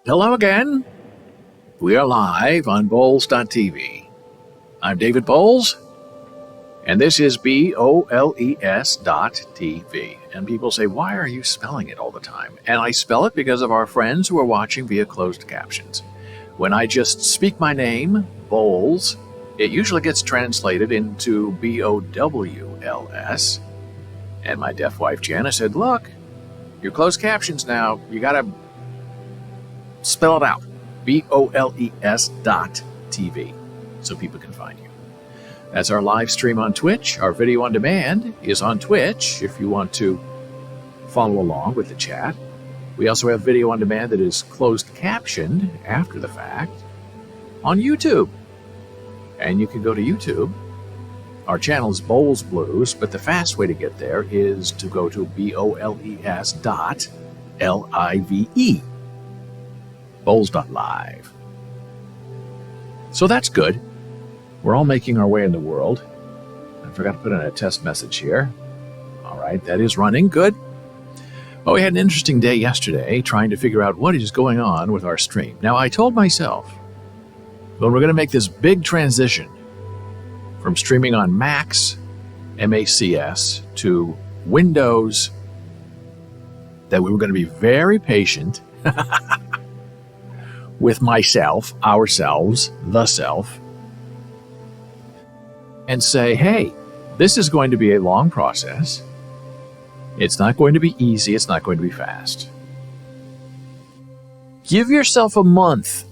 Hello again. We are live on Boles.tv. I'm David Boles, and this is BOLES.tv. And people say, why are you spelling it all the time? And I spell it because of our friends who are watching via closed captions. When I just speak my name, Boles, it usually gets translated into BOWLS. And my deaf wife, Jana, said, look, you're closed captions now. You got to spell it out. BOLES.tv, so people can find you. That's our live stream on Twitch. Our video on demand is on Twitch if you want to follow along with the chat. We also have video on demand that is closed captioned after the fact on YouTube. And you can go to YouTube. Our channel is Boles Blues, but the fast way to get there is to go to BOLES.LIVE. Boles.live. So that's good. We're all making our way in the world. I forgot to put in a test message here. All right, that is running. Good. Well, we had an interesting day yesterday trying to figure out what is going on with our stream. Now, I told myself, when we're going to make this big transition from streaming on Macs, MACS, to Windows, that we were going to be very patient with myself, ourselves, the self, and say, hey, this is going to be a long process. It's not going to be easy. It's not going to be fast. Give yourself a month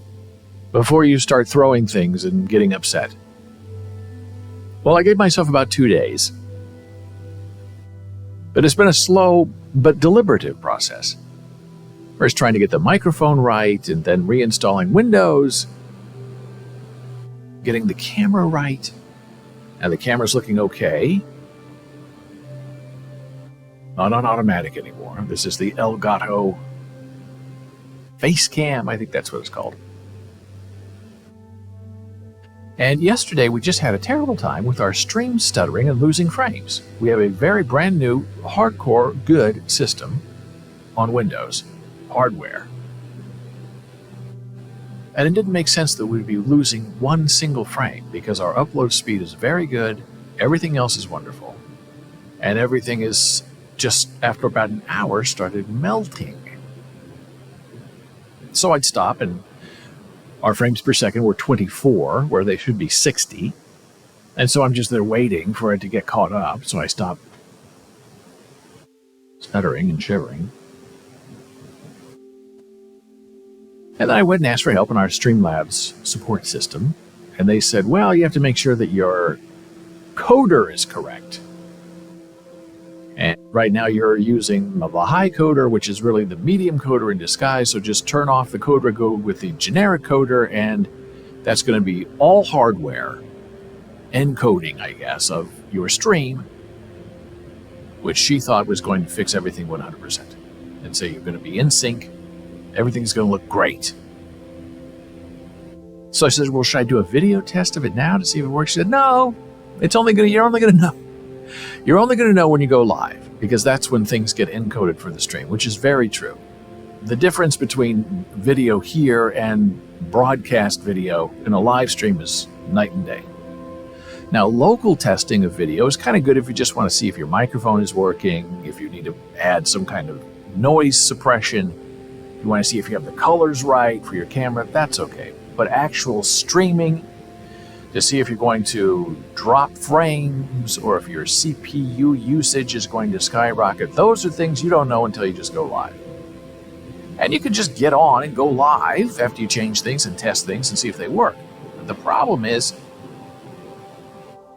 before you start throwing things and getting upset. Well, I gave myself about 2 days. But it's been a slow but deliberative process. First trying to get the microphone right, and then reinstalling Windows, getting the camera right. Now the camera's looking okay. Not on automatic anymore. This is the Elgato face cam. I think that's what it's called. And yesterday we just had a terrible time with our stream stuttering and losing frames. We have a very brand new, hardcore, good system on Windows hardware. And it didn't make sense that we'd be losing one single frame because our upload speed is very good, everything else is wonderful, and everything is just after about an hour started melting. So I'd stop, and our frames per second were 24, where they should be 60. And so I'm just there waiting for it to get caught up, so I stop stuttering and shivering. And then I went and asked for help in our Streamlabs support system, and they said, well, you have to make sure that your coder is correct. And right now you're using the high coder, which is really the medium coder in disguise, so just turn off the coder, go with the generic coder, and that's going to be all hardware encoding, I guess, of your stream, which she thought was going to fix everything 100%. And so you're going to be in sync. Everything's going to look great. So I said, well, should I do a video test of it now to see if it works? She said, no, you're only going to know. You're only going to know when you go live, because that's when things get encoded for the stream, which is very true. The difference between video here and broadcast video in a live stream is night and day. Now, local testing of video is kind of good if you just want to see if your microphone is working, if you need to add some kind of noise suppression, if you want to see if you have the colors right for your camera, that's okay. But actual streaming, to see if you're going to drop frames or if your CPU usage is going to skyrocket, those are things you don't know until you just go live. And you can just get on and go live after you change things and test things and see if they work. But the problem is,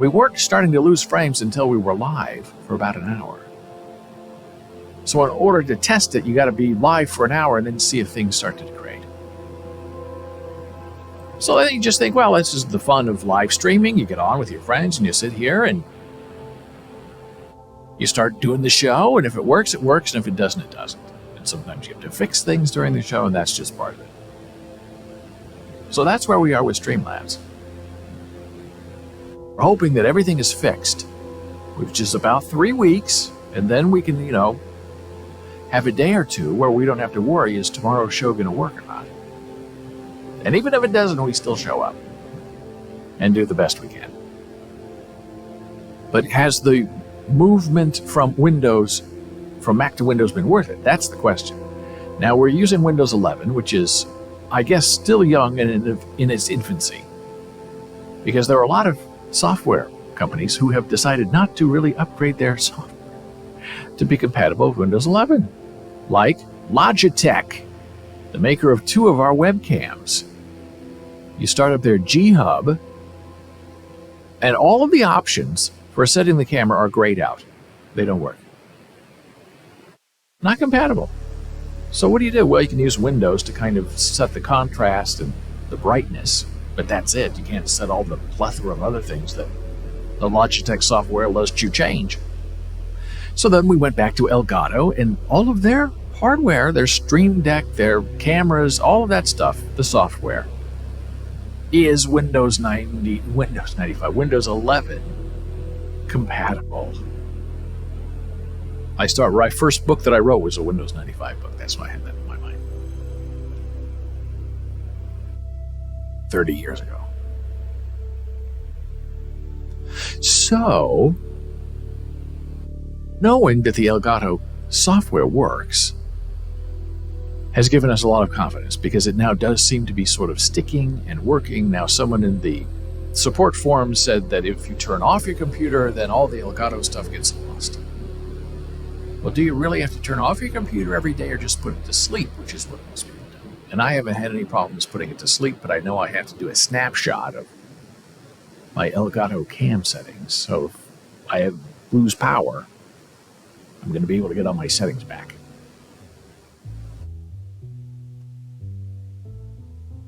we weren't starting to lose frames until we were live for about an hour. So in order to test it, you got to be live for an hour and then see if things start to degrade. So then you just think, well, this is the fun of live streaming. You get on with your friends and you sit here and you start doing the show. And if it works, it works. And if it doesn't, it doesn't. And sometimes you have to fix things during the show, and that's just part of it. So that's where we are with Streamlabs. We're hoping that everything is fixed, which is about 3 weeks. And then we can, have a day or two where we don't have to worry, is tomorrow's show going to work or not? And even if it doesn't, we still show up and do the best we can. But has the movement from Mac to Windows been worth it? That's the question. Now we're using Windows 11, which is, I guess, still young and in its infancy, because there are a lot of software companies who have decided not to really upgrade their software to be compatible with Windows 11, like Logitech, the maker of 2 of our webcams. You start up their G Hub, and all of the options for setting the camera are grayed out. They don't work. Not compatible. So what do? Well, you can use Windows to kind of set the contrast and the brightness, but that's it. You can't set all the plethora of other things that the Logitech software lets you change. So then we went back to Elgato, and all of their hardware, their Stream Deck, their cameras, all of that stuff, the software, is Windows 95, Windows 11 compatible. My first book that I wrote was a Windows 95 book. That's why I had that in my mind. 30 years ago. So, knowing that the Elgato software works has given us a lot of confidence, because it now does seem to be sort of sticking and working. Now someone in the support forums said that if you turn off your computer, then all the Elgato stuff gets lost. Well, do you really have to turn off your computer every day or just put it to sleep, which is what most people do? And I haven't had any problems putting it to sleep, but I know I have to do a snapshot of my Elgato cam settings. So if I lose power, I'm going to be able to get all my settings back.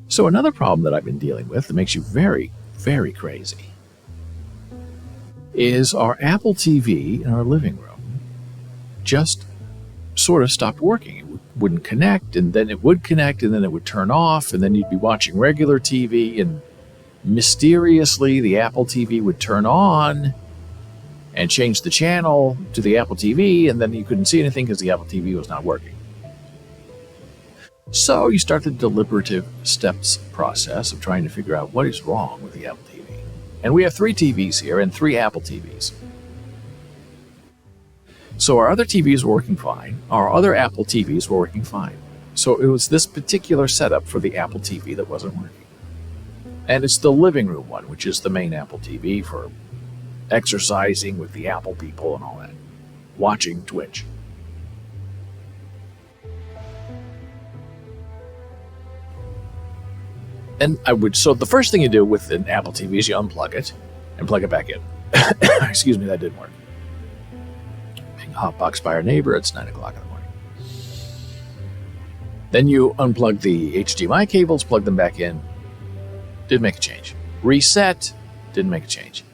So another problem that I've been dealing with that makes you very, very crazy is our Apple TV in our living room just sort of stopped working. It wouldn't connect, and then it would connect, and then it would turn off, and then you'd be watching regular TV, and mysteriously the Apple TV would turn on and change the channel to the Apple TV, and then you couldn't see anything because the Apple TV was not working. So you start the deliberative steps process of trying to figure out what is wrong with the Apple TV. And we have 3 TVs here and 3 Apple TVs. So our other TVs were working fine. Our other Apple TVs were working fine. So it was this particular setup for the Apple TV that wasn't working. And it's the living room one, which is the main Apple TV for exercising with the Apple people and all that. Watching Twitch. And so the first thing you do with an Apple TV is you unplug it and plug it back in. Excuse me, that didn't work. Being hotboxed by our neighbor, it's 9 o'clock in the morning. Then you unplug the HDMI cables, plug them back in. Didn't make a change. Reset, didn't make a change.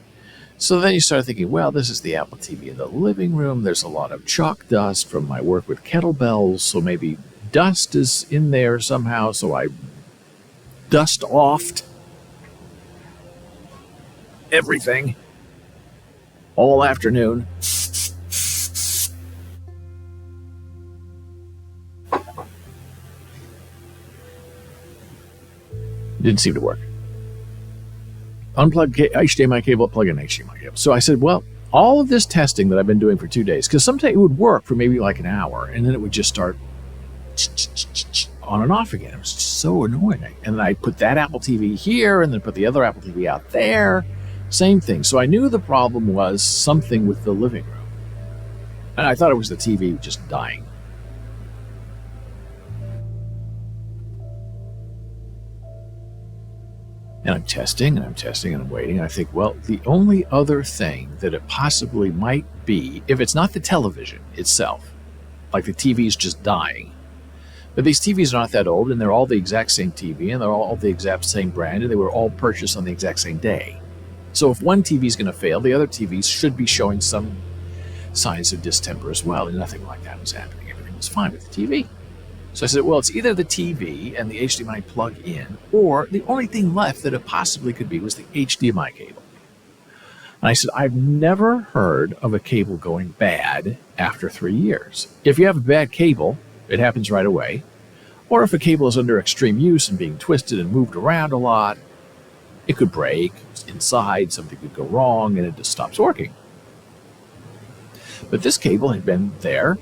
So then you start thinking, well, this is the Apple TV in the living room. There's a lot of chalk dust from my work with kettlebells, so maybe dust is in there somehow, so I dust offed everything all afternoon. Didn't seem to work. Unplug HDMI cable, plug in HDMI cable. So I said, well, all of this testing that I've been doing for 2 days, because sometimes it would work for maybe like an hour, and then it would just start on and off again. It was just so annoying. And then I put that Apple TV here and then put the other Apple TV out there. Same thing. So I knew the problem was something with the living room. And I thought it was the TV just dying. And I'm testing and I'm testing and I'm waiting. And I think, well, the only other thing that it possibly might be, if it's not the television itself, like the TV's just dying. But these TVs are not that old, and they're all the exact same TV, and they're all the exact same brand, and they were all purchased on the exact same day. So if one TV is going to fail, the other TVs should be showing some signs of distemper as well, and nothing like that was happening. Everything was fine with the TV. So I said, well, it's either the TV and the HDMI plug-in, or the only thing left that it possibly could be was the HDMI cable. And I said, I've never heard of a cable going bad after 3 years. If you have a bad cable, it happens right away. Or if a cable is under extreme use and being twisted and moved around a lot, it could break inside, something could go wrong, and it just stops working. But this cable had been there,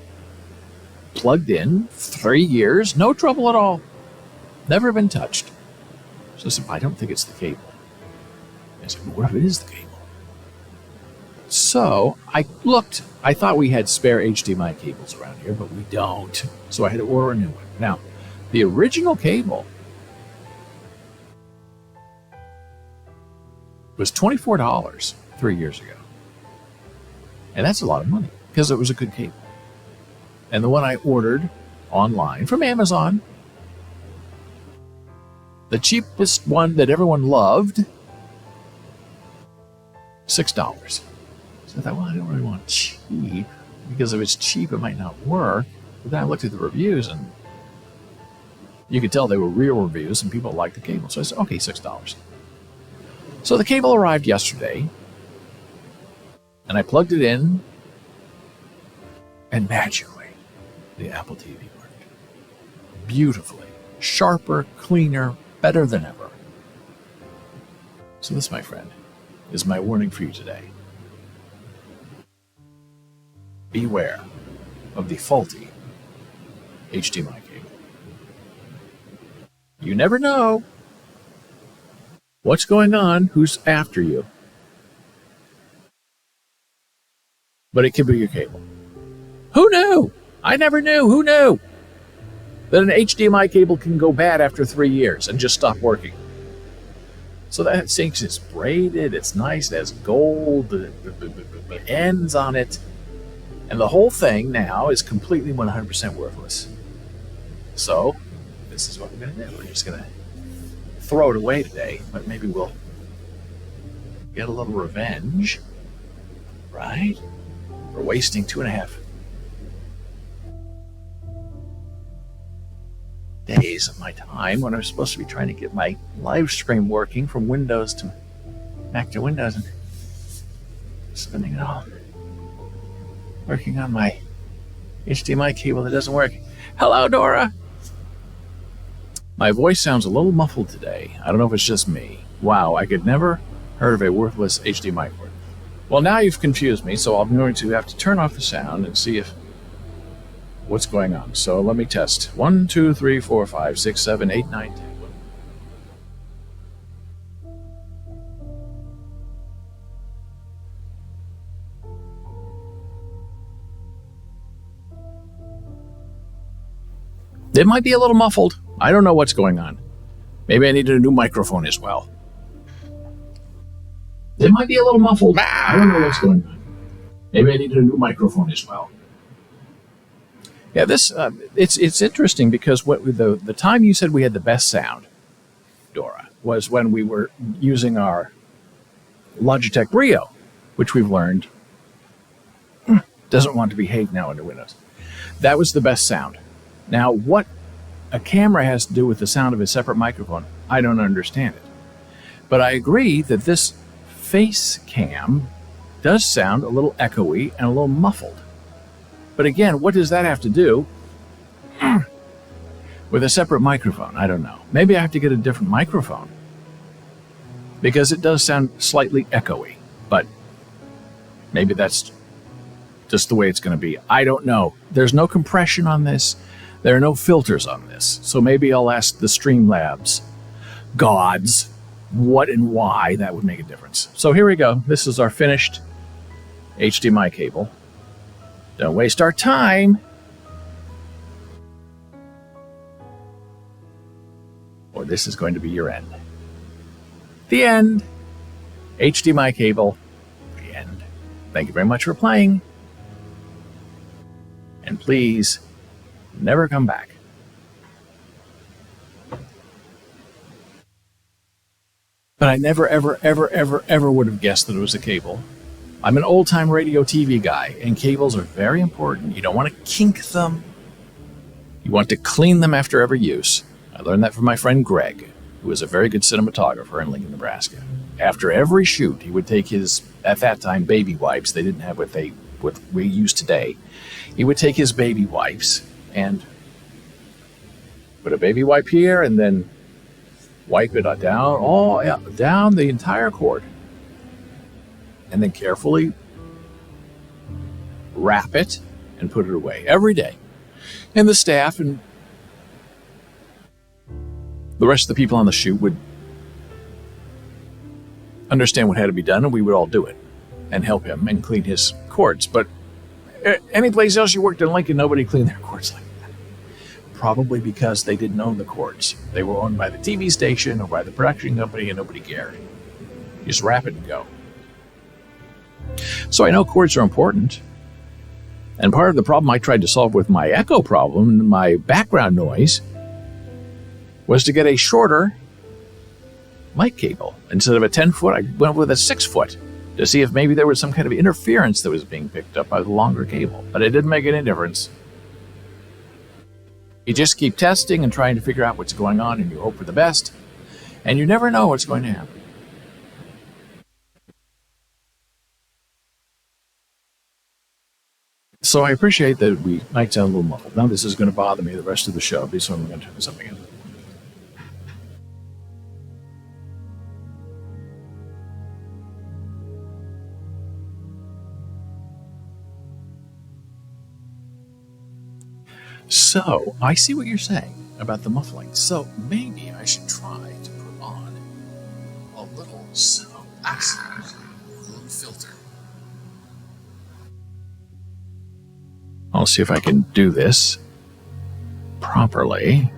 plugged in, 3 years, no trouble at all. Never been touched. So I said, I don't think it's the cable. I said, well, what if it is the cable? So I looked. I thought we had spare HDMI cables around here, but we don't. So I had to order a new one. Now, the original cable was $24 3 years ago. And that's a lot of money because it was a good cable. And the one I ordered online from Amazon, the cheapest one that everyone loved, $6. So I thought, well, I don't really want cheap, because if it's cheap, it might not work. But then I looked at the reviews, and you could tell they were real reviews, and people liked the cable. So I said, okay, $6. So the cable arrived yesterday, and I plugged it in, and magically, the Apple TV worked. Beautifully. Sharper, cleaner, better than ever. So this, my friend, is my warning for you today. Beware of the faulty HDMI cable. You never know What's going on? Who's after you? But it could be your cable. Who knew? I never knew. Who knew that an HDMI cable can go bad after 3 years and just stop working? So that thing is braided. It's nice. It has gold ends on it. And the whole thing now is completely 100% worthless. So this is what we're going to do. We're just going to throw it away today, but maybe we'll get a little revenge, right? For wasting 2.5 days of my time when I'm supposed to be trying to get my live stream working from Windows to back to Windows, and spending it all working on my HDMI cable that doesn't work. Hello, Dora. My voice sounds a little muffled today. I don't know if it's just me. Wow, I could never heard of a worthless HDMI cord. Well, now you've confused me, so I'm going to have to turn off the sound and see if what's going on. So let me test. 1, 2, 3, 4, 5, 6, 7, 8, 9, 10. It might be a little muffled. I don't know what's going on. Maybe I needed a new microphone as well. It might be a little muffled. I don't know what's going on. Maybe I needed a new microphone as well. Yeah, this it's interesting because what the time you said we had the best sound, Dora, was when we were using our Logitech Brio, which we've learned doesn't want to behave now under Windows. That was the best sound. Now, what a camera has to do with the sound of a separate microphone, I don't understand it. But I agree that this face cam does sound a little echoey and a little muffled. But again, what does that have to do with a separate microphone? I don't know. Maybe I have to get a different microphone because it does sound slightly echoey, but maybe that's just the way it's going to be. I don't know. There's no compression on this. There are no filters on this. So maybe I'll ask the Streamlabs gods what and why that would make a difference. So here we go. This is our finished HDMI cable. Don't waste our time, or this is going to be your end. The end. HDMI cable. The end. Thank you very much for playing. And please never come back. But I never, ever, ever, ever, ever would have guessed that it was a cable. I'm an old-time radio TV guy, and cables are very important. You don't want to kink them. You want to clean them after every use. I learned that from my friend Greg, who was a very good cinematographer in Lincoln, Nebraska. After every shoot, he would take his, at that time, baby wipes. They didn't have what we use today. He would take his baby wipes and put a baby wipe here and then wipe it down the entire cord. And then carefully wrap it and put it away every day. And the staff and the rest of the people on the shoot would understand what had to be done, and we would all do it and help him and clean his cords. But any place else you worked in Lincoln, nobody cleaned their cords like that. Probably because they didn't own the cords. They were owned by the TV station or by the production company, and nobody cared. You just wrap it and go. So I know cords are important. And part of the problem I tried to solve with my echo problem, my background noise, was to get a shorter mic cable. Instead of a 10-foot, I went with a 6-foot to see if maybe there was some kind of interference that was being picked up by the longer cable. But it didn't make any difference. You just keep testing and trying to figure out what's going on, and you hope for the best. And you never know what's going to happen. So I appreciate that we might sound a little muffled. Now this is going to bother me the rest of the show, so I'm going to turn something in. So I see what you're saying about the muffling. So maybe I should try to put on a So, filter. I'll see if I can do this properly.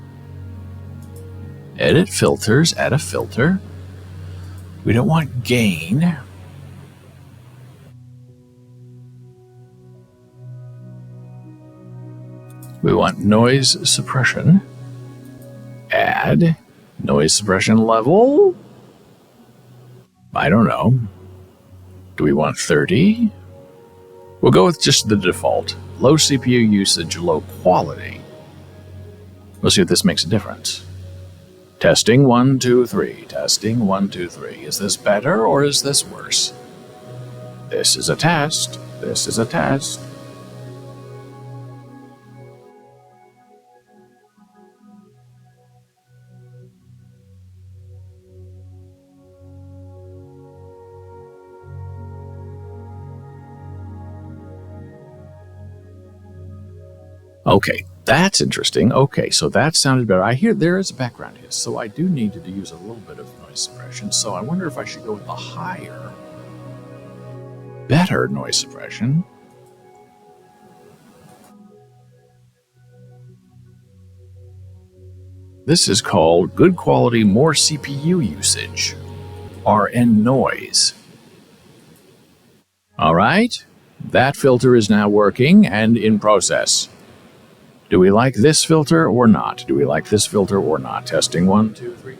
Edit filters, add a filter. We don't want gain. We want noise suppression. Add noise suppression level. I don't know. Do we want 30? We'll go with just the default. Low CPU usage, low quality. We'll see if this makes a difference. Testing 1, 2, 3. Testing 1, 2, 3. Is this better or is this worse? This is a test. This is a test. Okay, that's interesting. Okay, so that sounded better. I hear there is a background hiss, so I do need to use a little bit of noise suppression. So I wonder if I should go with the higher, better noise suppression. This is called good quality, more CPU usage, RN noise. All right, that filter is now working and in process. Do we like this filter or not? Do we like this filter or not? Testing 1, 2, 3.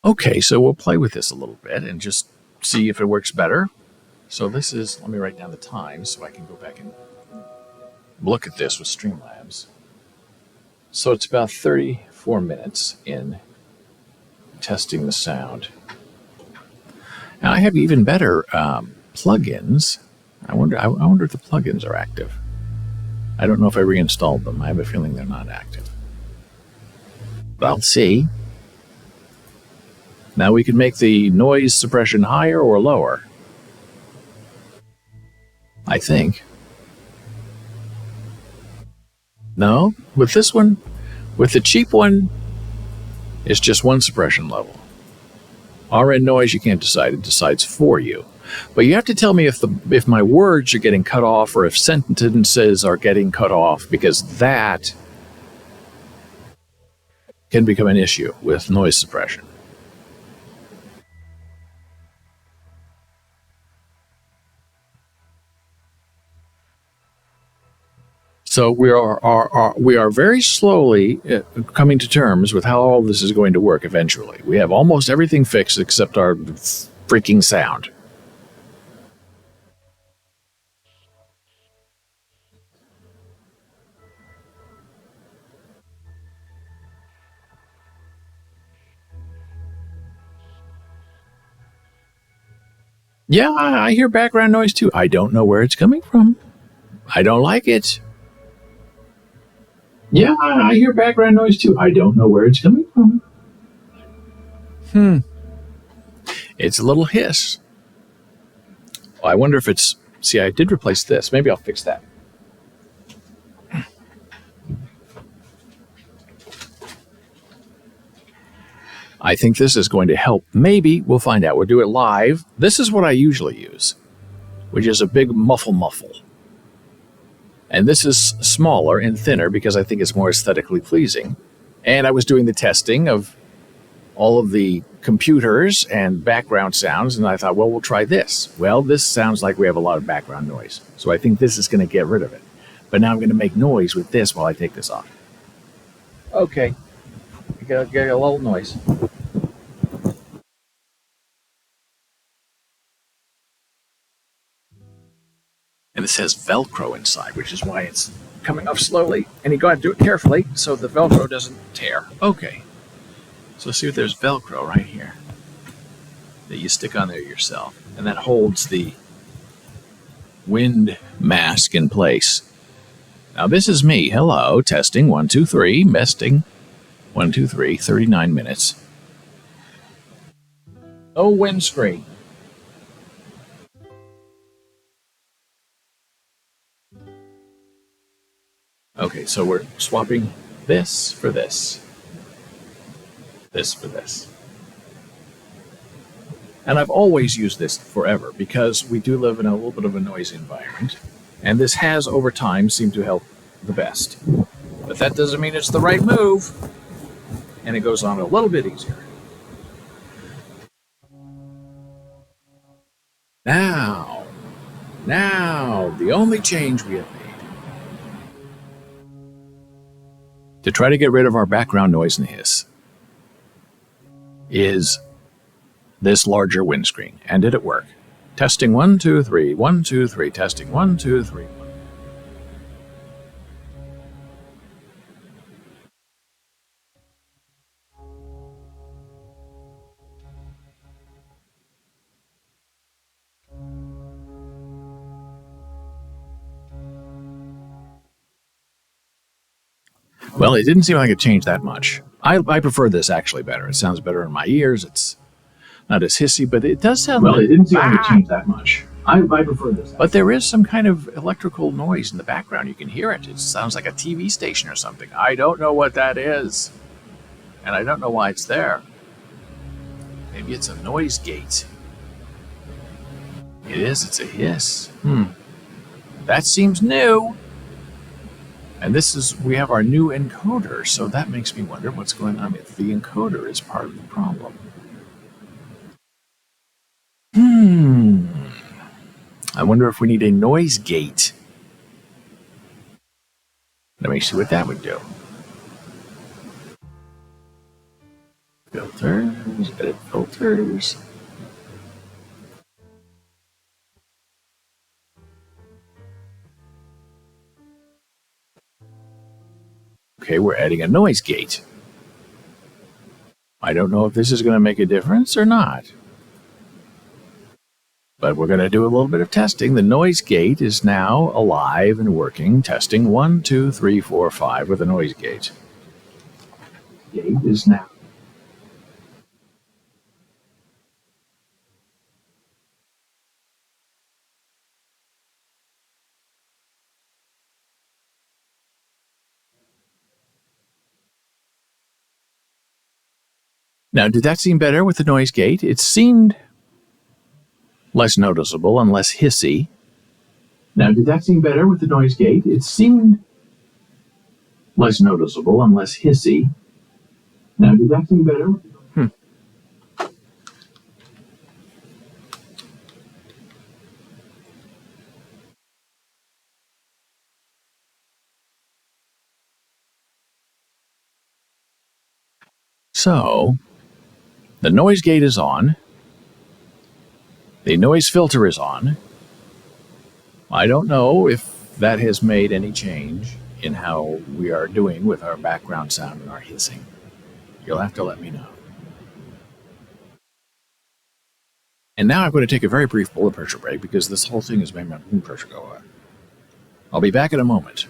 Okay, so we'll play with this a little bit and just see if it works better. So this is, let me write down the time so I can go back and look at this with Streamlabs. So it's about 34 minutes in testing the sound. Now I have even better plugins. I wonder if the plugins are active. I don't know if I reinstalled them. I have a feeling they're not active. But I'll see. Now we can make the noise suppression higher or lower. I think. No, with this one, with the cheap one, it's just one suppression level. RN noise, you can't decide. It decides for you. But you have to tell me if my words are getting cut off or if sentences are getting cut off, because that can become an issue with noise suppression. So we are very slowly coming to terms with how all this is going to work eventually. We have almost everything fixed except our freaking sound. Yeah, I hear background noise too. I don't know where it's coming from. I don't like it. Yeah, I hear background noise too. I don't know where it's coming from. It's a little hiss. I wonder if it's... See, I did replace this. Maybe I'll fix that. I think this is going to help. Maybe. We'll find out. We'll do it live. This is what I usually use, which is a big muffle. And this is smaller and thinner because I think it's more aesthetically pleasing. And I was doing the testing of all of the computers and background sounds, and I thought, well, we'll try this. Well, this sounds like we have a lot of background noise. So I think this is going to get rid of it. But now I'm going to make noise with this while I take this off. Okay. Get a little noise. And it says Velcro inside, which is why it's coming off slowly. And you got to do it carefully so the Velcro doesn't tear. Okay. So see if there's Velcro right here that you stick on there yourself. And that holds the wind mask in place. Now this is me. Hello. Testing. 1, 2, 3. Mesting. 1, 2, 3. 39 minutes. No windscreen. Okay, so we're swapping this for this. This for this. And I've always used this forever because we do live in a little bit of a noisy environment. And this has, over time, seemed to help the best. But that doesn't mean it's the right move. And it goes on a little bit easier. Now, the only change we have made to try to get rid of our background noise and hiss is this larger windscreen. And did it work? Testing 1, 2, 3, 1, 2, 3, testing 1, 2, 3. Well, it didn't seem like it changed that much. I prefer this actually better. It sounds better in my ears. It's not as hissy, but it does sound. Well, it didn't seem like it changed that much. I prefer this. But there is some kind of electrical noise in the background. You can hear it. It sounds like a TV station or something. I don't know what that is. And I don't know why it's there. Maybe it's a noise gate. It is. It's a hiss. That seems new. And we have our new encoder, so that makes me wonder what's going on if the encoder is part of the problem. I wonder if we need a noise gate. Let me see what that would do. Filters, edit filters. Okay, we're adding a noise gate. I don't know if this is going to make a difference or not. But we're going to do a little bit of testing. The noise gate is now alive and working. Testing 1, 2, 3, 4, 5 with the noise gate. Gate is now. Now, did that seem better with the noise gate? It seemed less noticeable and less hissy. Now, did that seem better with the noise gate? It seemed less noticeable and less hissy. Now, did that seem better? So, the noise gate is on. The noise filter is on. I don't know if that has made any change in how we are doing with our background sound and our hissing. You'll have to let me know. And now I'm going to take a very brief blood pressure break because this whole thing has made my blood pressure go up. I'll be back in a moment.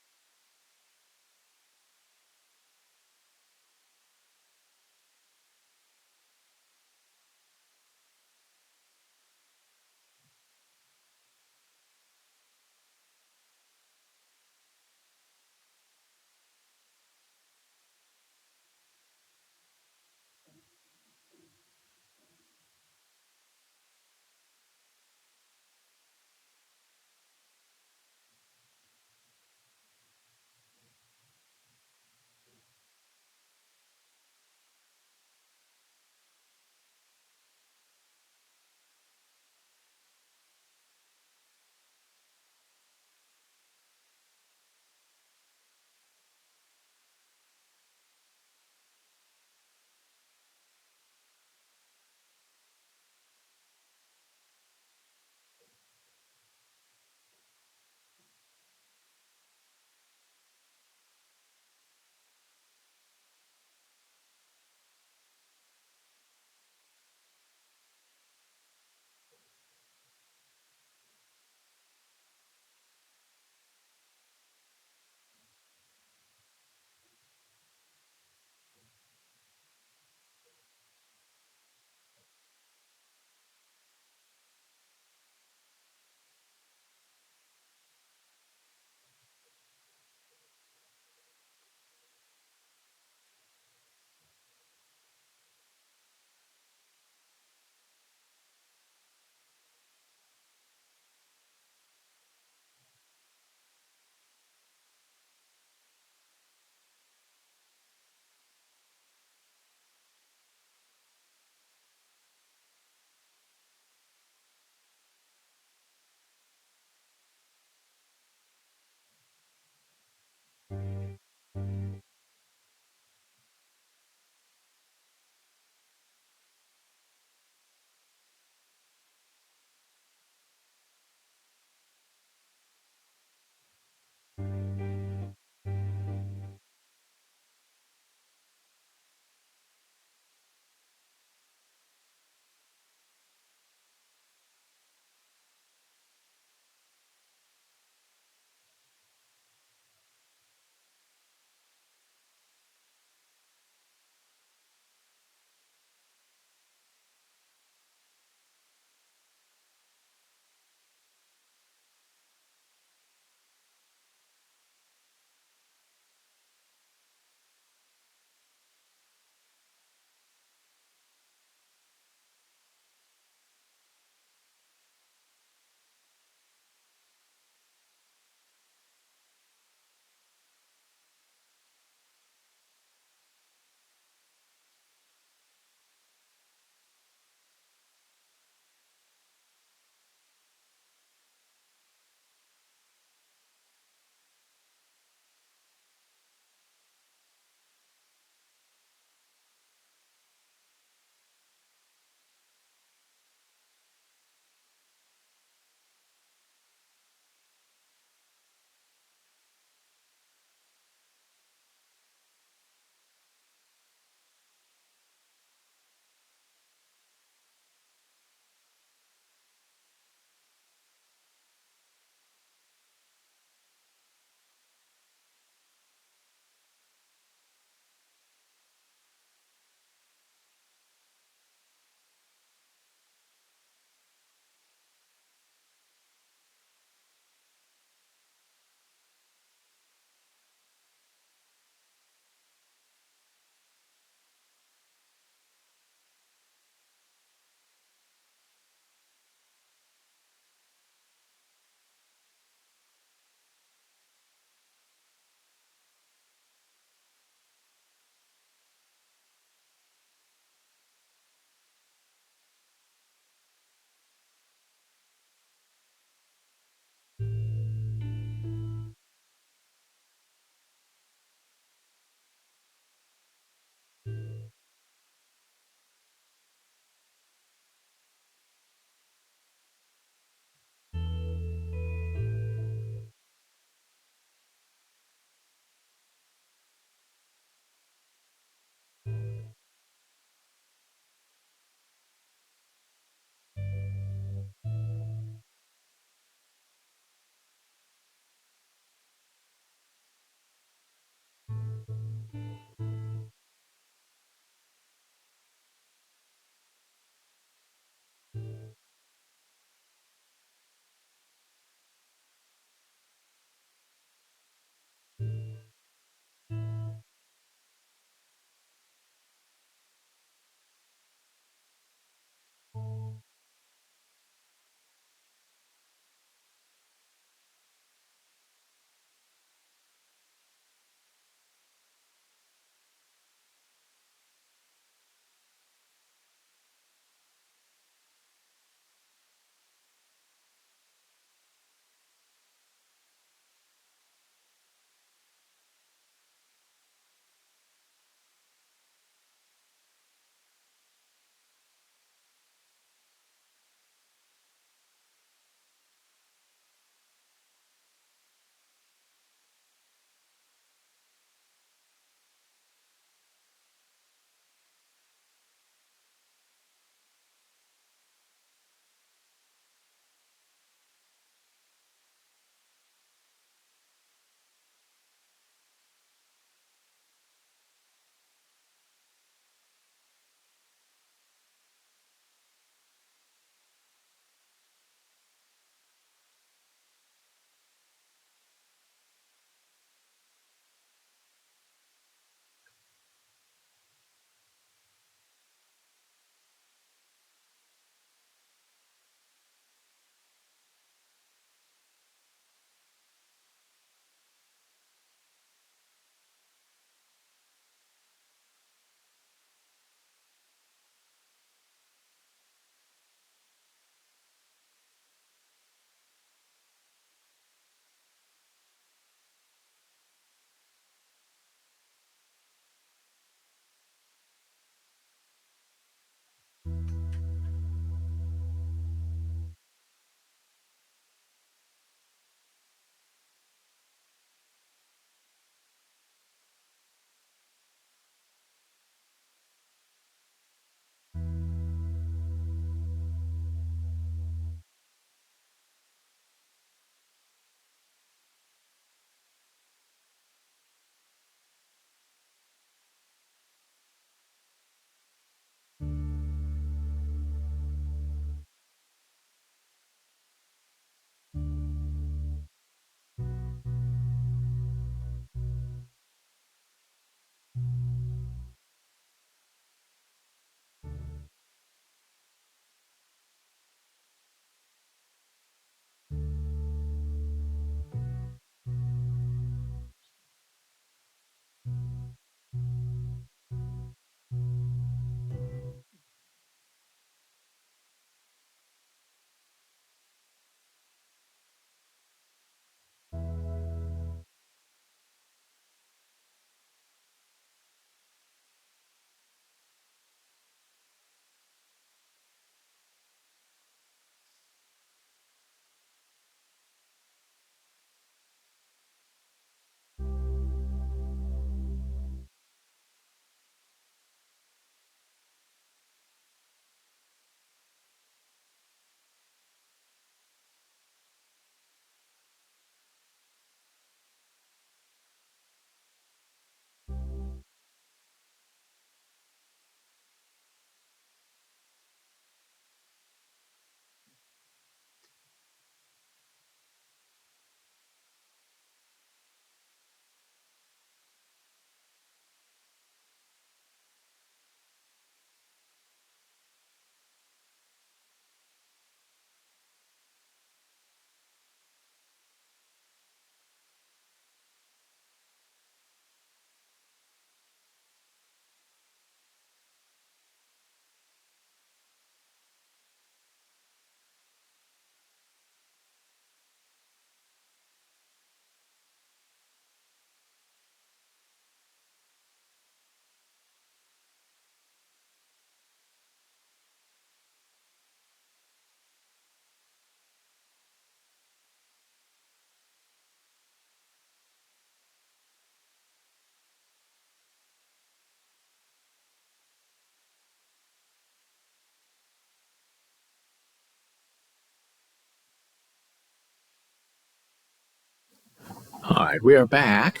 right, we are back.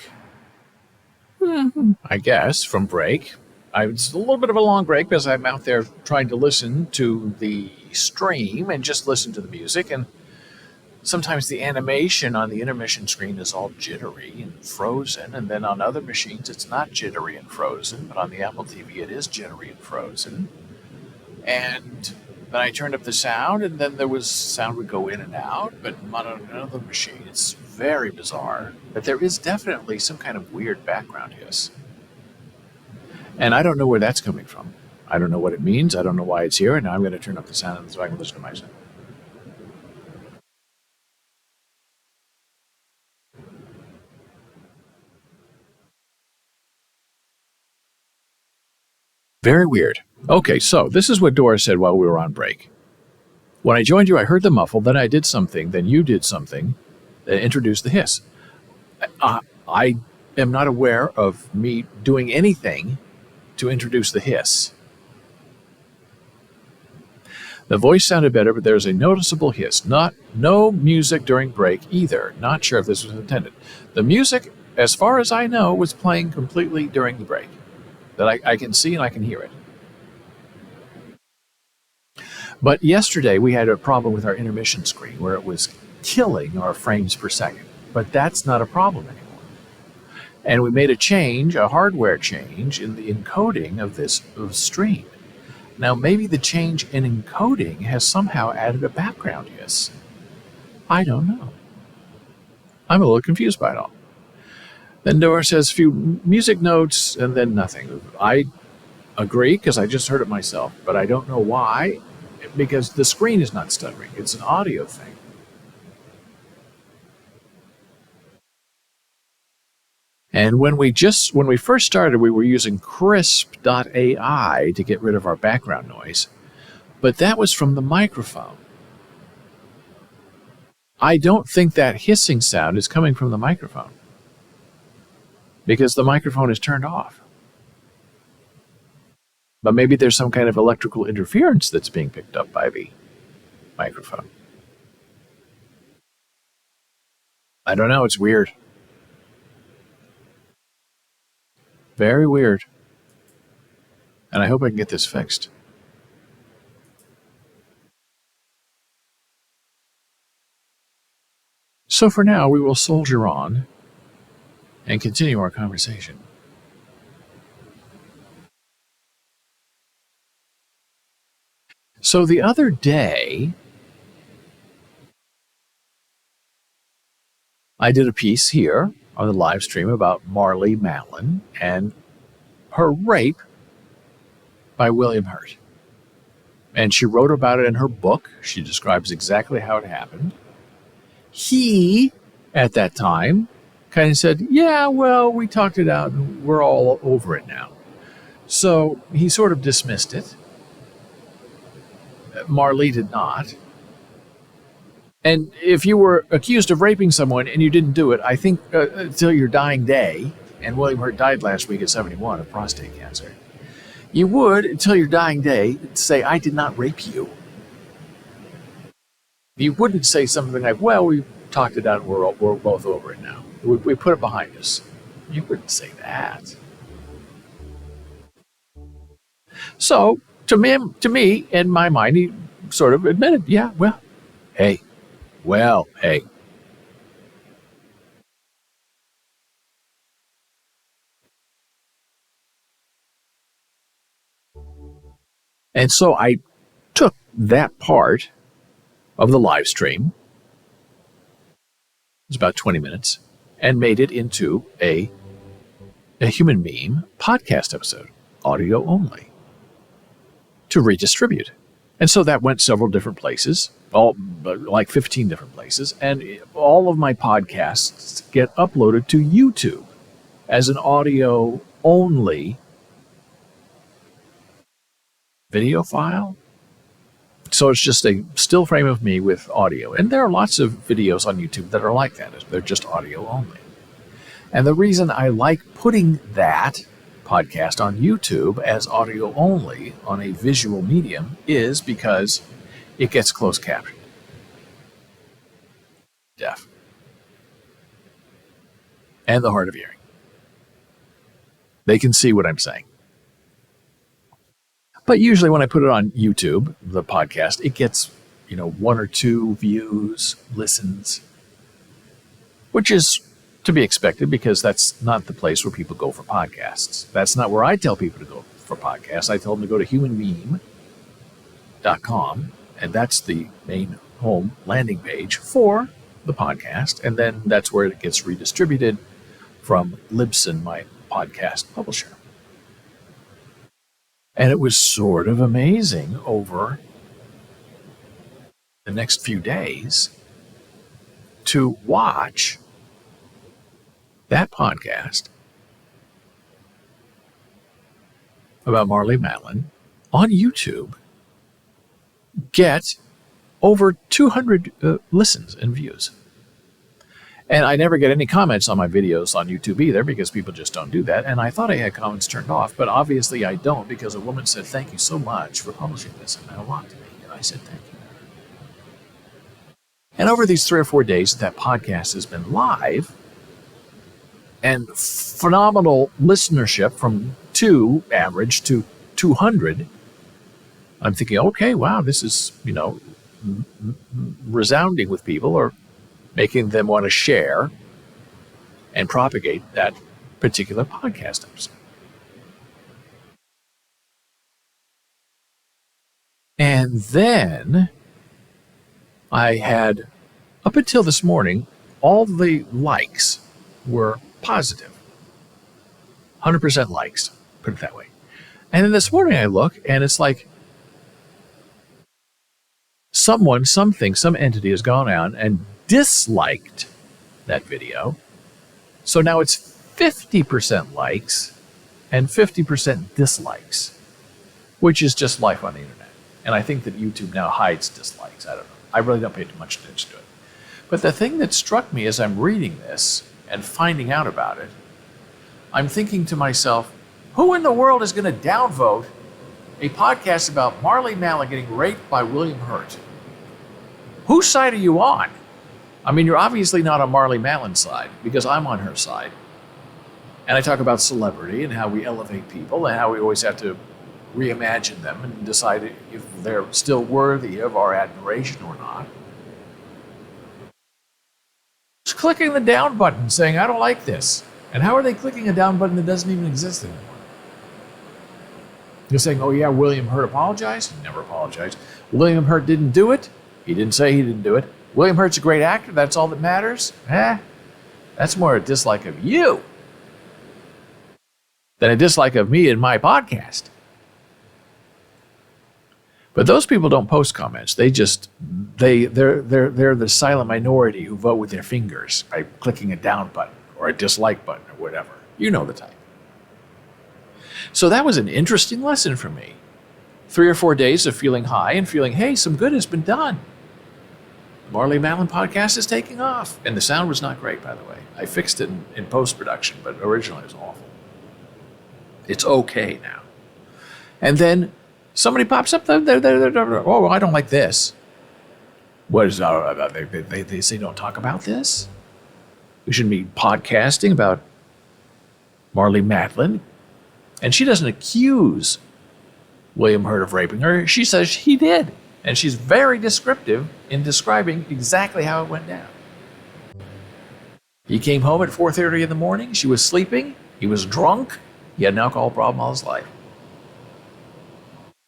I guess from break. It's a little bit of a long break because I'm out there trying to listen to the stream and just listen to the music. And sometimes the animation on the intermission screen is all jittery and frozen. And then on other machines, it's not jittery and frozen. But on the Apple TV, it is jittery and frozen. And then I turned up the sound, and then sound would go in and out. But on another machine, it's very bizarre. But there is definitely some kind of weird background hiss. And I don't know where that's coming from. I don't know what it means. I don't know why it's here. And now I'm going to turn up the sound so I can listen to myself. Very weird. Okay, so this is what Doris said while we were on break. When I joined you, I heard the muffle, then I did something, then you did something that introduced the hiss. I am not aware of me doing anything to introduce the hiss. The voice sounded better, but there's a noticeable hiss. No music during break either. Not sure if this was intended. The music, as far as I know, was playing completely during the break. That I can see and I can hear it. But yesterday we had a problem with our intermission screen where it was killing our frames per second. But that's not a problem anymore. And we made a hardware change in the encoding of this stream. Now maybe the change in encoding has somehow added a background hiss. I don't know. I'm a little confused by it all. Then Dora says a few music notes and then nothing. I agree because I just heard it myself, but I don't know why, because the screen is not stuttering. It's an audio thing. And when we first started, we were using crisp.ai to get rid of our background noise, but that was from the microphone. I don't think that hissing sound is coming from the microphone, because the microphone is turned off. But maybe there's some kind of electrical interference that's being picked up by the microphone. I don't know, it's weird. Very weird. And I hope I can get this fixed. So for now, we will soldier on and continue our conversation. So the other day, I did a piece here on the live stream about Marlee Matlin and her rape by William Hurt. And she wrote about it in her book. She describes exactly how it happened. He, at that time, kind of said, yeah, well, we talked it out and we're all over it now. So he sort of dismissed it. Marlee did not. And if you were accused of raping someone and you didn't do it, I think until your dying day, and William Hurt died last week at 71 of prostate cancer, you would, until your dying day, say, I did not rape you. You wouldn't say something like, well, we talked it out and we're both over it now. We put it behind us. You wouldn't say that. So, to me, in my mind, he sort of admitted, yeah, well, hey. And so I took that part of the live stream, it was about 20 minutes, and made it into a human meme podcast episode, audio only, to redistribute. And so that went several different places, like 15 different places, and all of my podcasts get uploaded to YouTube as an audio only video file. So it's just a still frame of me with audio. And there are lots of videos on YouTube that are like that. They're just audio only. And the reason I like putting that podcast on YouTube as audio only on a visual medium is because it gets closed captioned. Deaf. and the hard of hearing. They can see what I'm saying. But usually when I put it on YouTube, the podcast, it gets, 1 or 2 views, listens, which is to be expected because that's not the place where people go for podcasts. That's not where I tell people to go for podcasts. I tell them to go to humanmeme.com, and that's the main home landing page for the podcast, and then that's where it gets redistributed from Libsyn, my podcast publisher. And it was sort of amazing over the next few days to watch that podcast about Marlee Matlin on YouTube get over 200 listens and views. And I never get any comments on my videos on YouTube either because people just don't do that. And I thought I had comments turned off, but obviously I don't because a woman said, "Thank you so much for publishing this. It meant a lot to me." And I said, "Thank you." And over these 3 or 4 days that podcast has been live and phenomenal listenership from 2 average to 200, I'm thinking, okay, wow, this is, resounding with people or making them want to share and propagate that particular podcast episode. And then I had, up until this morning, all the likes were positive. 100% likes, put it that way. And then this morning I look and it's like someone, something, some entity has gone on and disliked that video. So now it's 50% likes and 50% dislikes, which is just life on the internet. And I think that YouTube now hides dislikes. I don't know. I really don't pay too much attention to it. But the thing that struck me as I'm reading this and finding out about it, I'm thinking to myself, who in the world is going to downvote a podcast about Marlee Matlin getting raped by William Hurt? Whose side are you on? I mean, you're obviously not on Marlee Matlin's side because I'm on her side. And I talk about celebrity and how we elevate people and how we always have to reimagine them and decide if they're still worthy of our admiration or not. Just clicking the down button saying, I don't like this. And how are they clicking a down button that doesn't even exist anymore? You're saying, oh yeah, William Hurt apologized? He never apologized. William Hurt didn't do it? He didn't say he didn't do it. William Hurt's a great actor, that's all that matters? That's more a dislike of you than a dislike of me and my podcast. But those people don't post comments. They're the silent minority who vote with their fingers by clicking a down button or a dislike button or whatever. You know the type. So that was an interesting lesson for me. 3 or 4 days of feeling high and feeling, hey, some good has been done. Marlee Matlin podcast is taking off. And the sound was not great, by the way. I fixed it in post-production, but originally it was awful. It's okay now. And then somebody pops up, oh, I don't like this. What is they say don't talk about this? We shouldn't be podcasting about Marlee Matlin. And she doesn't accuse William Hurt of raping her. She says he did. And she's very descriptive in describing exactly how it went down. He came home at 4:30 in the morning. She was sleeping. He was drunk. He had an alcohol problem all his life.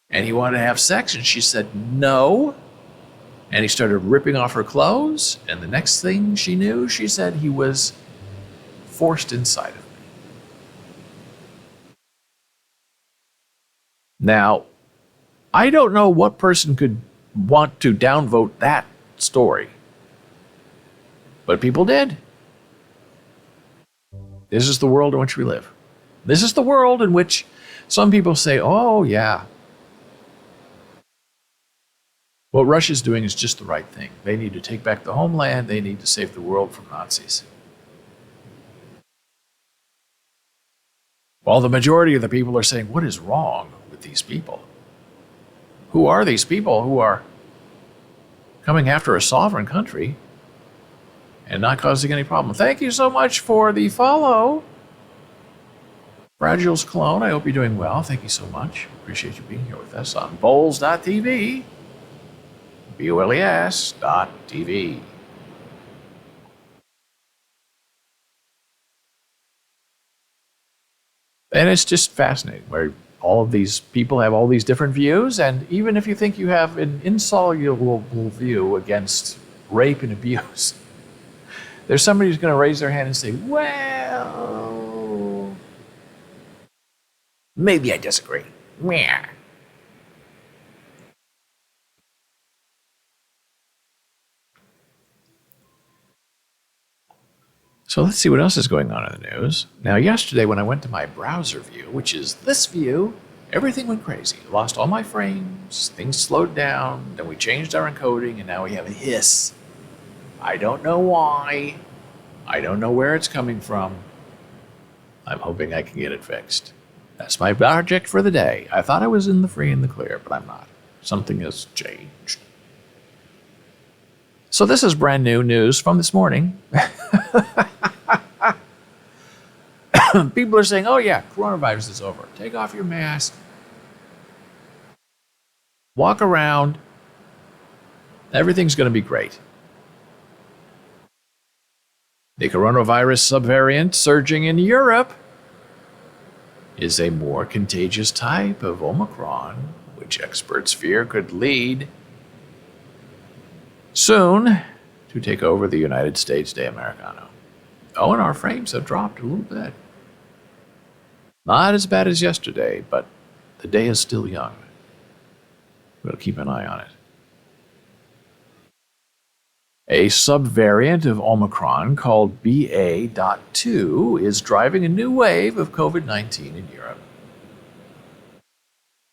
And he wanted to have sex, and she said no. And he started ripping off her clothes. And the next thing she knew, she said he was forced inside of me. Now, I don't know what person could want to downvote that story. But people did. This is the world in which we live. This is the world in which some people say, oh, yeah. What Russia's doing is just the right thing. They need to take back the homeland. They need to save the world from Nazis. While the majority of the people are saying, what is wrong with these people? Who are these people who are coming after a sovereign country and not causing any problem. Thank you so much for the follow. Fragile's clone, I hope you're doing well. Thank you so much. Appreciate you being here with us on Boles.tv. BOLES.tv. And it's just fascinating where all of these people have all these different views. And even if you think you have an insoluble view against rape and abuse, there's somebody who's going to raise their hand and say, well, maybe I disagree. Meh. So let's see what else is going on in the news. Now, yesterday when I went to my browser view, which is this view, everything went crazy. Lost all my frames, things slowed down, then we changed our encoding, and now we have a hiss. I don't know why. I don't know where it's coming from. I'm hoping I can get it fixed. That's my project for the day. I thought I was in the free and the clear, but I'm not. Something has changed. So this is brand new news from this morning. People are saying, oh yeah, coronavirus is over. Take off your mask. Walk around. Everything's going to be great. The coronavirus subvariant surging in Europe is a more contagious type of Omicron, which experts fear could lead soon to take over the United States de Americano. Oh, and our frames have dropped a little bit. Not as bad as yesterday, but the day is still young. We'll keep an eye on it. A subvariant of Omicron called BA.2 is driving a new wave of COVID-19 in Europe.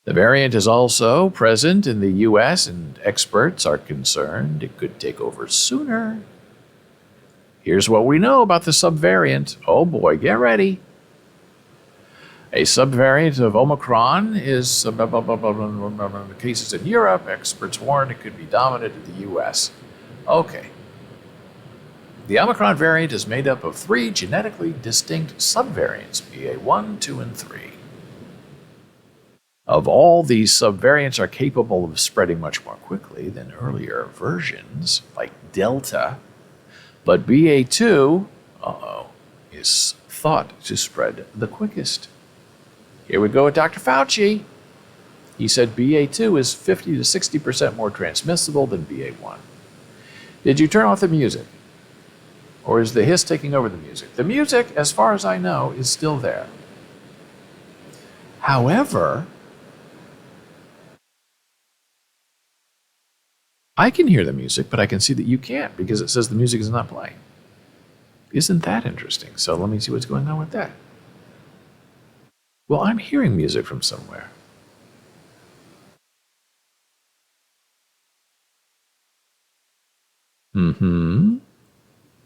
The variant is also present in the US, and experts are concerned it could take over sooner. Here's what we know about the subvariant. Oh boy, get ready. A subvariant of Omicron is cases in Europe. Experts warn it could be dominant in the US. Okay. The Omicron variant is made up of 3 genetically distinct subvariants, BA1, 2, and 3. Of all, these subvariants are capable of spreading much more quickly than earlier versions, like Delta. But BA2, is thought to spread the quickest. Here we go with Dr. Fauci. He said BA2 is 50 to 60% more transmissible than BA1. Did you turn off the music? Or is the hiss taking over the music? The music, as far as I know, is still there. However, I can hear the music, but I can see that you can't because it says the music is not playing. Isn't that interesting? So let me see what's going on with that. Well, I'm hearing music from somewhere.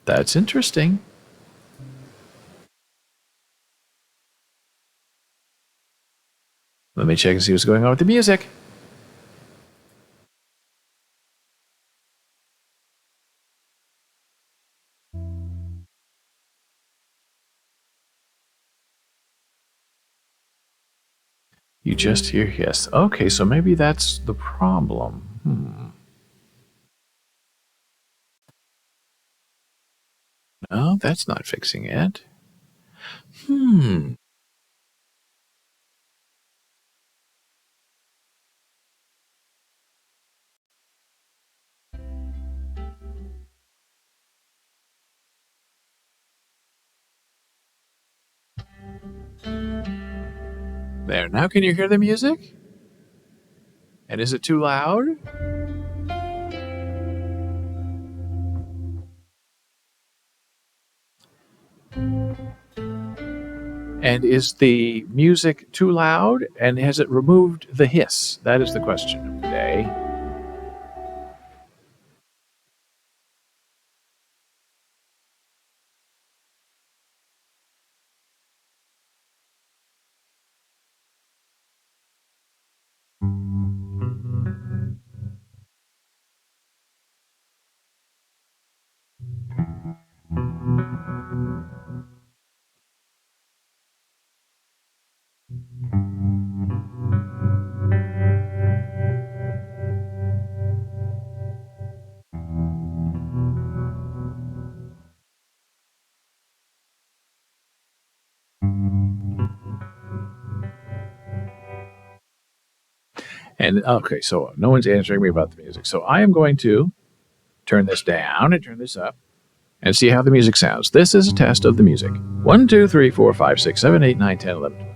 That's interesting. Let me check and see what's going on with the music. You just hear hiss. Okay, so maybe that's the problem. No, that's not fixing it. There, now can you hear the music? And is it too loud? And is the music too loud? And has it removed the hiss? That is the question of the day. And okay, so no one's answering me about the music. So I am going to turn this down and turn this up and see how the music sounds. This is a test of the music. 1, 2, 3, 4, 5, 6, 7, 8, 9, 10, 11.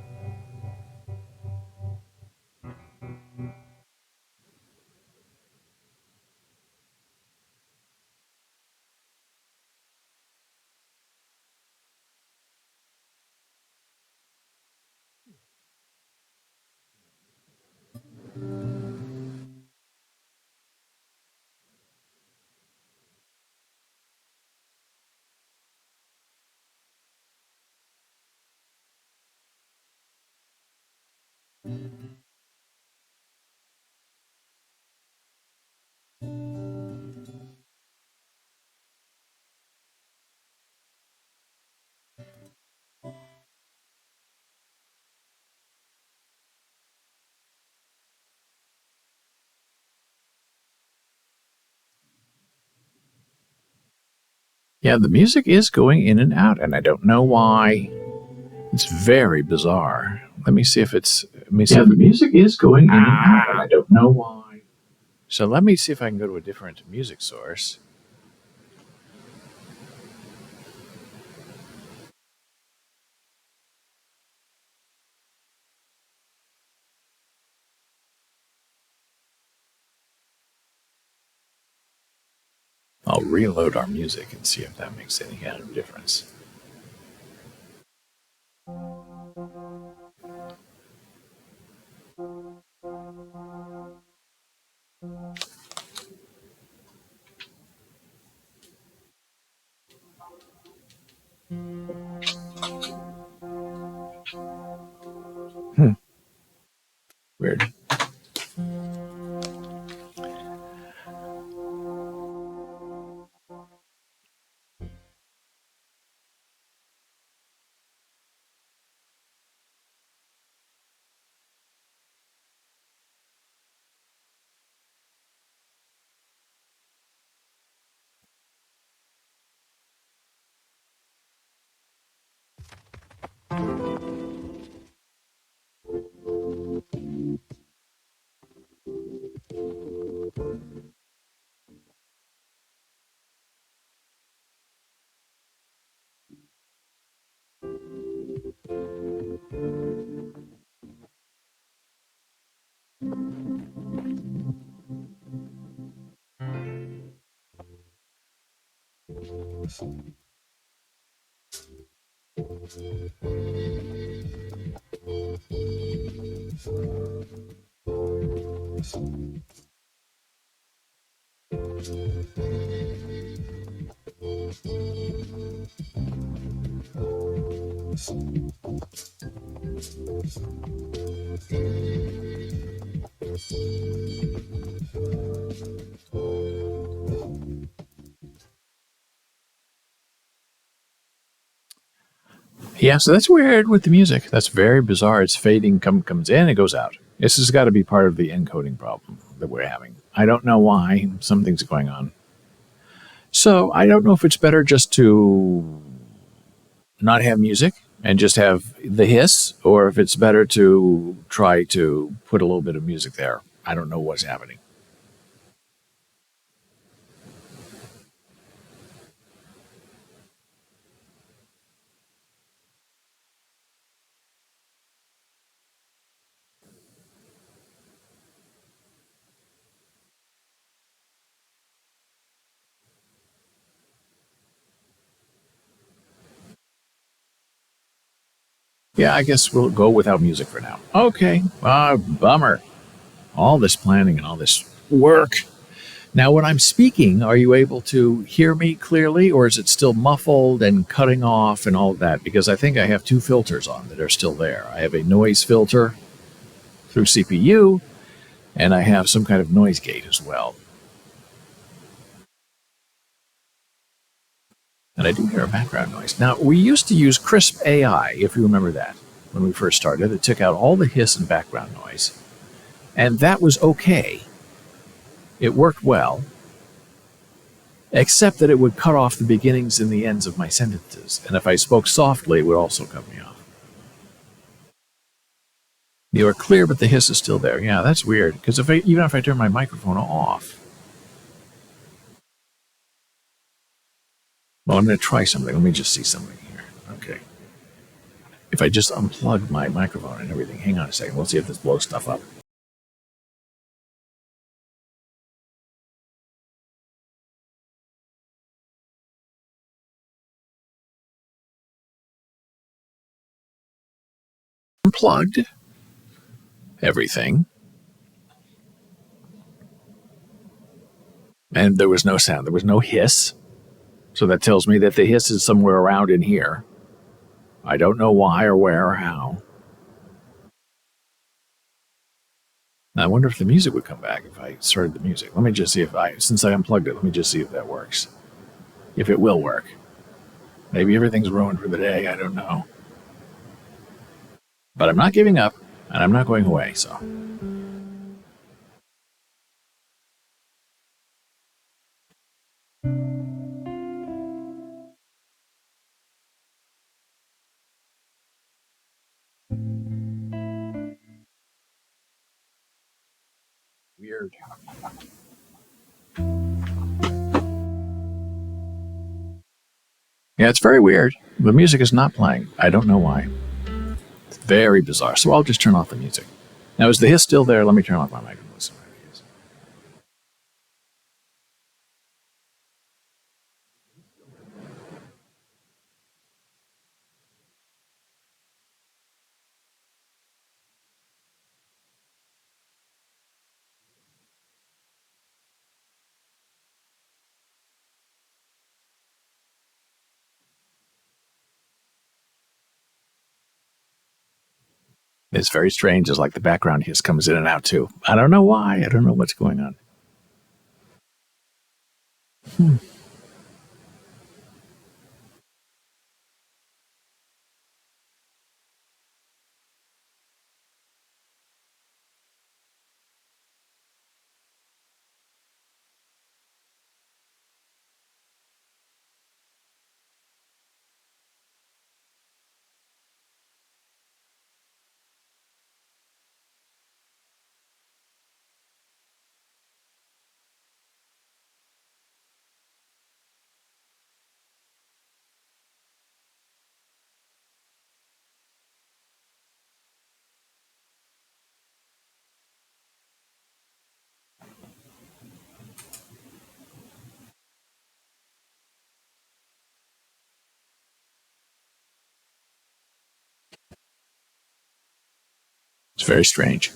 Yeah, the music is going in and out, and I don't know why. It's very bizarre. Let me see if it's. Let me see. Yeah, the music is going in and out, and I don't know why. So let me see if I can go to a different music source. I'll reload our music and see if that makes any kind of difference. Weird. Yeah, so that's weird with the music. That's very bizarre. It's fading, comes in, it goes out. This has got to be part of the encoding problem that we're having. I don't know why. Something's going on. So I don't know if it's better just to not have music and just have the hiss, or if it's better to try to put a little bit of music there. I don't know what's happening. Yeah, I guess we'll go without music for now. Okay. Bummer. All this planning and all this work. Now, when I'm speaking, are you able to hear me clearly, or is it still muffled and cutting off and all of that? Because I think I have two filters on that are still there. I have a noise filter through CPU, and I have some kind of noise gate as well. And I do hear a background noise. Now, we used to use Crisp AI, if you remember that, when we first started. It took out all the hiss and background noise, and that was okay. It worked well, except that it would cut off the beginnings and the ends of my sentences. And if I spoke softly, it would also cut me off. You are clear, but the hiss is still there. Yeah, that's weird. Because even if I turn my microphone off, well, I'm going to try something. Let me just see something here. Okay. If I just unplug my microphone and everything, hang on a second. We'll see if this blows stuff up. Unplugged everything, and there was no sound. There was no hiss. So that tells me that the hiss is somewhere around in here. I don't know why or where or how. I wonder if the music would come back if I started the music. Let me just see since I unplugged it, let me just see if that works. If it will work. Maybe everything's ruined for the day. I don't know. But I'm not giving up, and I'm not going away, so. Weird. Yeah, it's very weird. The music is not playing. I don't know why. It's very bizarre. So I'll just turn off the music. Now, is the hiss still there? Let me turn off my microphone. It's very strange. It's like the background hiss comes in and out, too. I don't know why. I don't know what's going on. It's very strange.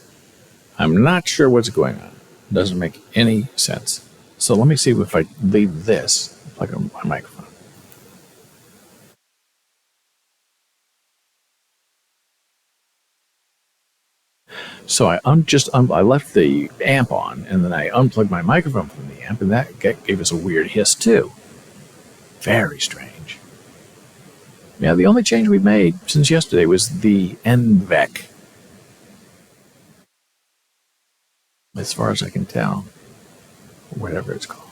I'm not sure what's going on. It doesn't make any sense. So let me see if I leave this, like my microphone. So I left the amp on, and then I unplugged my microphone from the amp, and that gave us a weird hiss too. Very strange. Yeah, the only change we made since yesterday was the NVEC, as far as I can tell, or whatever it's called.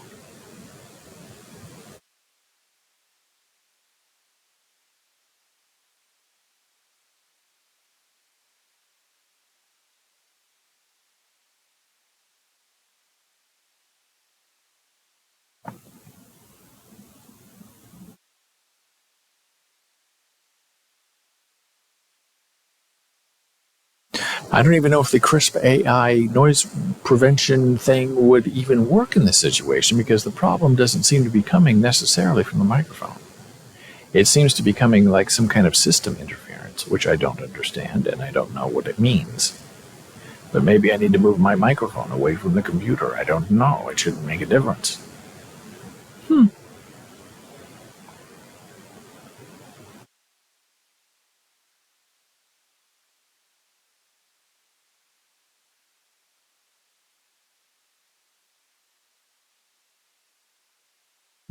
I don't even know if the CRISP AI noise prevention thing would even work in this situation because the problem doesn't seem to be coming necessarily from the microphone. It seems to be coming like some kind of system interference, which I don't understand and I don't know what it means. But maybe I need to move my microphone away from the computer. I don't know. It shouldn't make a difference.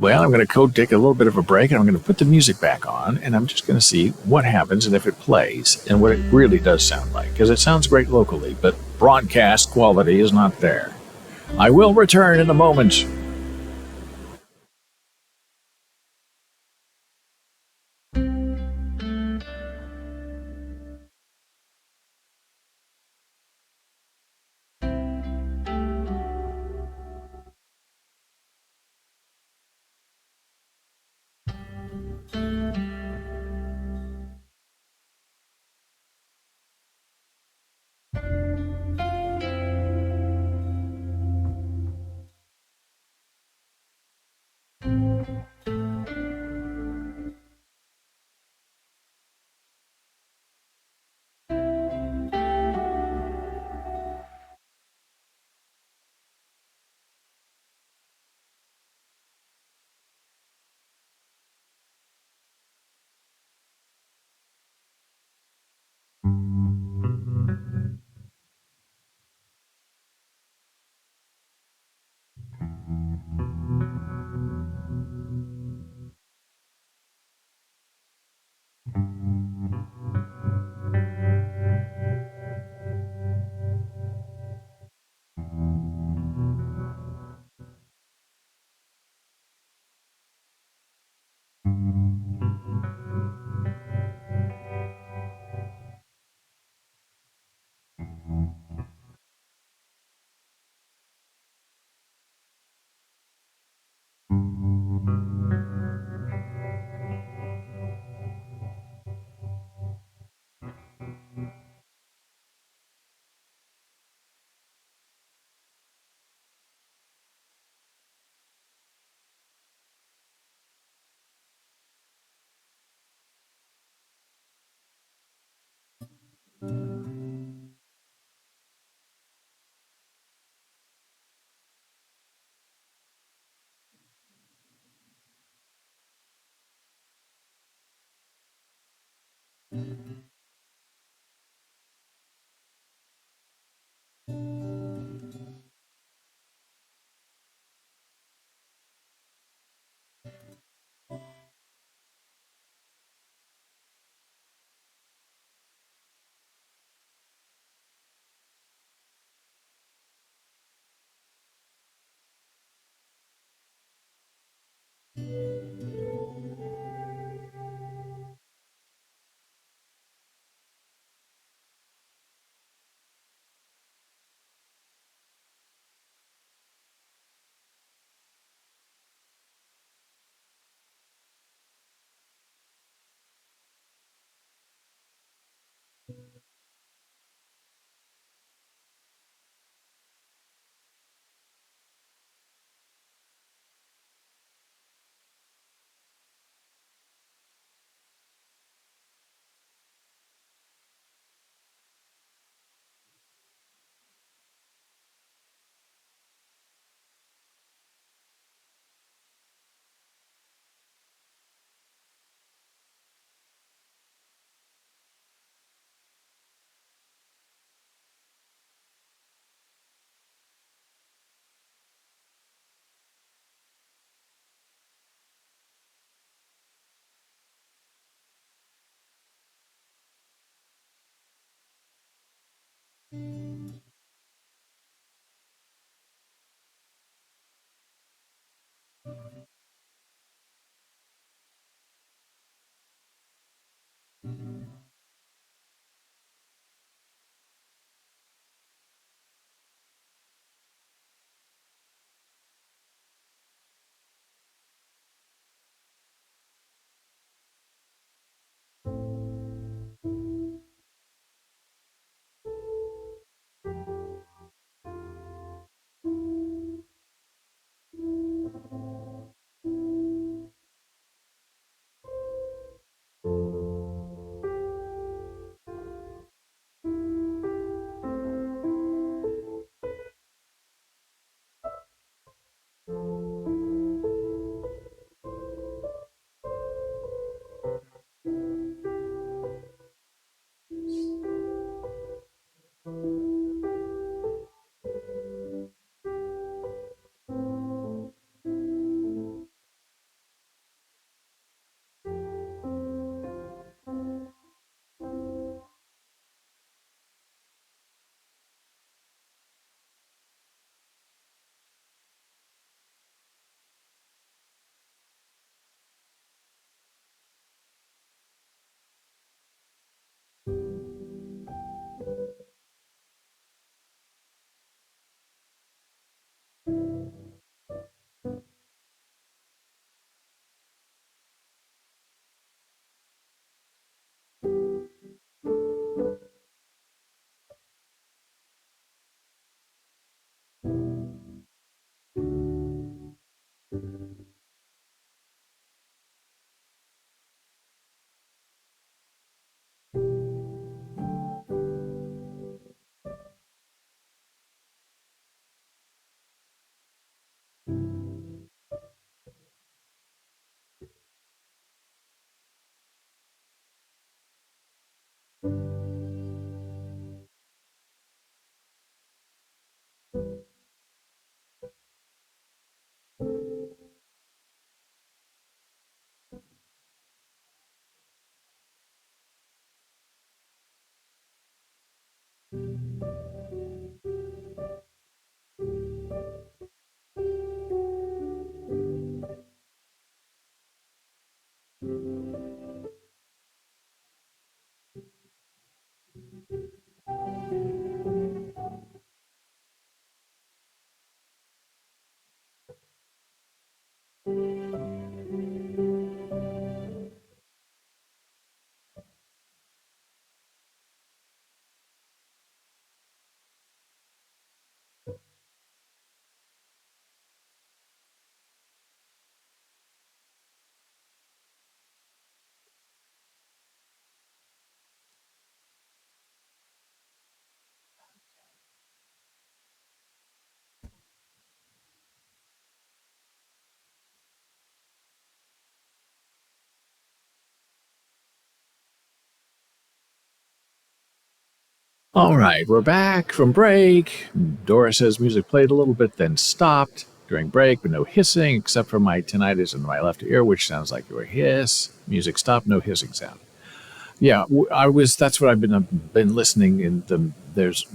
Well, I'm going to take a little bit of a break and I'm going to put the music back on and I'm just going to see what happens and if it plays and what it really does sound like. Because it sounds great locally, but broadcast quality is not there. I will return in a moment. All right, we're back from break. Dora says music played a little bit, then stopped during break, but no hissing except for my tinnitus in my left ear, which sounds like your hiss. Music stopped, no hissing sound. Yeah, I was. That's what I've been listening. There's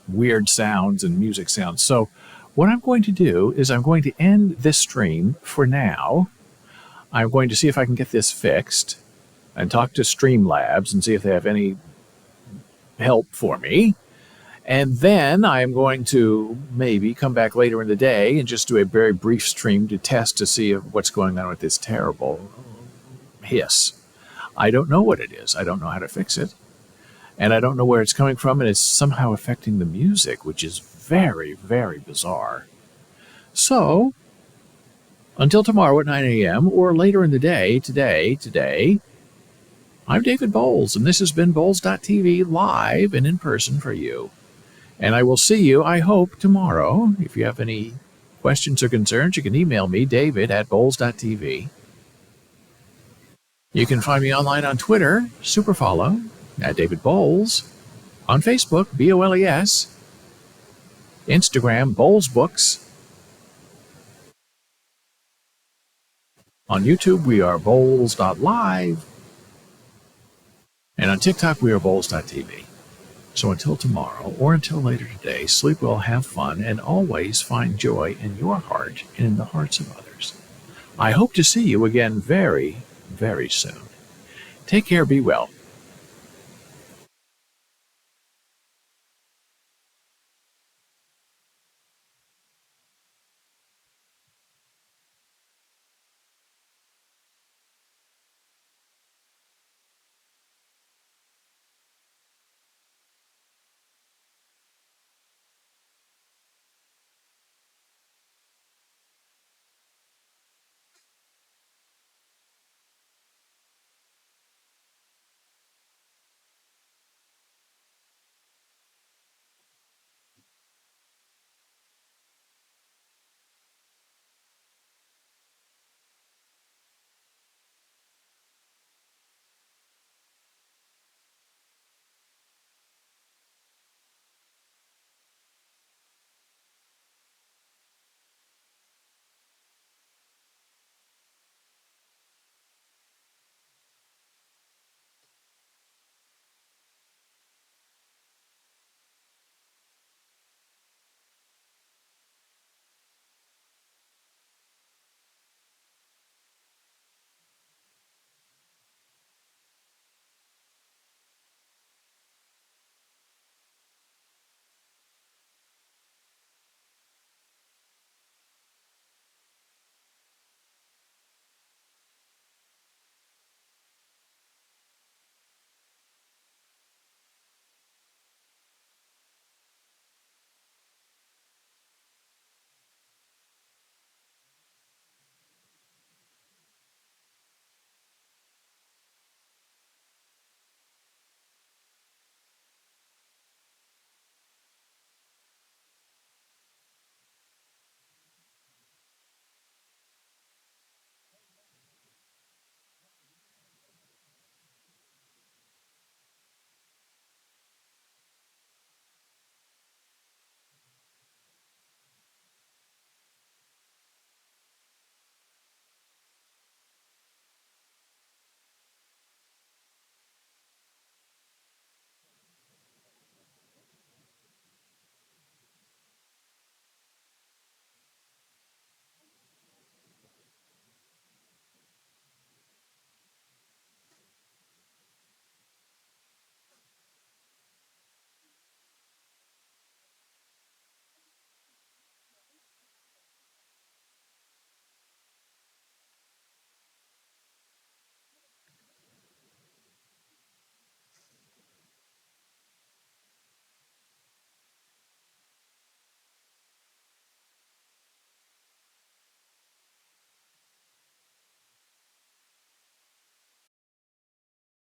weird sounds and music sounds. So, what I'm going to do is I'm going to end this stream for now. I'm going to see if I can get this fixed and talk to Streamlabs and see if they have any help for me. And then I'm going to maybe come back later in the day and just do a very brief stream to test to see what's going on with this terrible hiss. I don't know what it is. I don't know how to fix it. And I don't know where it's coming from. And it's somehow affecting the music, which is very, very bizarre. So, until tomorrow at 9 a.m. or later in the day, today, I'm David Boles, and this has been Boles.tv live and in person for you. And I will see you, I hope, tomorrow. If you have any questions or concerns, you can email me, david@boles.tv. You can find me online on Twitter, superfollow, @David Boles. On Facebook, BOLES. Instagram, Boles Books. On YouTube, we are Boles.live. And on TikTok, we are Boles.tv. So until tomorrow, or until later today, sleep well, have fun, and always find joy in your heart and in the hearts of others. I hope to see you again very, very soon. Take care, be well.